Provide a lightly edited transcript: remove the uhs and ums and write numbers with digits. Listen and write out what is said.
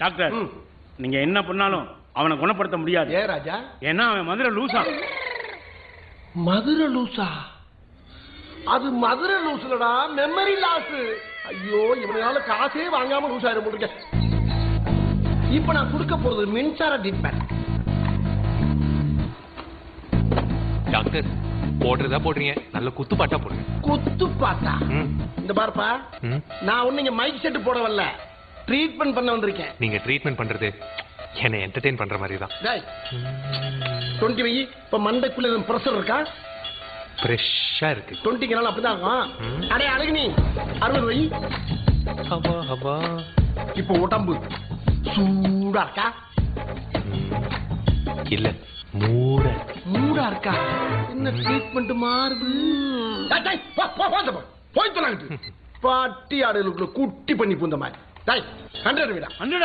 Doctor நீங்க என்ன பண்ணாலும் அவனை குணப்படுத்த முடியாது. ஏ ராஜா? ஏன்னா அவன் மதுரை லூசா. மதுரை லூசா? அது மதுரை லூசுலடா, மெமரி லாஸ். ஐயோ, இவனால காசே வாங்காம லூஸ் ஆயிரம் போட்டுருக்க. இப்ப நான் கொடுக்க போறது மின்சார ட்ரீட்மெண்ட். டாக்டர் போடுறதா போடுறீங்க, நல்ல குத்து பாட்டா போடுங்க. குத்து பாட்டா? இந்த பாருப்பா, நான் ஒண்ணு இங்க மைக் செட் போட வரல, ட்ரீட்மெண்ட் பண்ண வந்திருக்கேன். நீங்க ட்ரீட்மெண்ட் பண்றது என்ன என்டர்டெயின் பண்ற மாதிரி தான். 20 வை. இப்ப மண்டைக்குள்ள பிரஷர் இருக்கா? ஃப்ரெஷ்ஷா இருக்கு. 20ங்கனால அப்படிதான் இருக்கும். அடே அழகு, நீ 60 வை. ஹவா ஹவா. இப்ப உடம்பு சூடா இருக்கா? இல்ல, மூடா. மூடா இருக்கா? என்ன ட்ரீட்மெண்ட் மாறுது? போய் சொல்லாங்க. பாட்டி ஆடுகளுக்குள்ள குட்டி பண்ணி பூந்த மாதிரி. 100 விடா. 100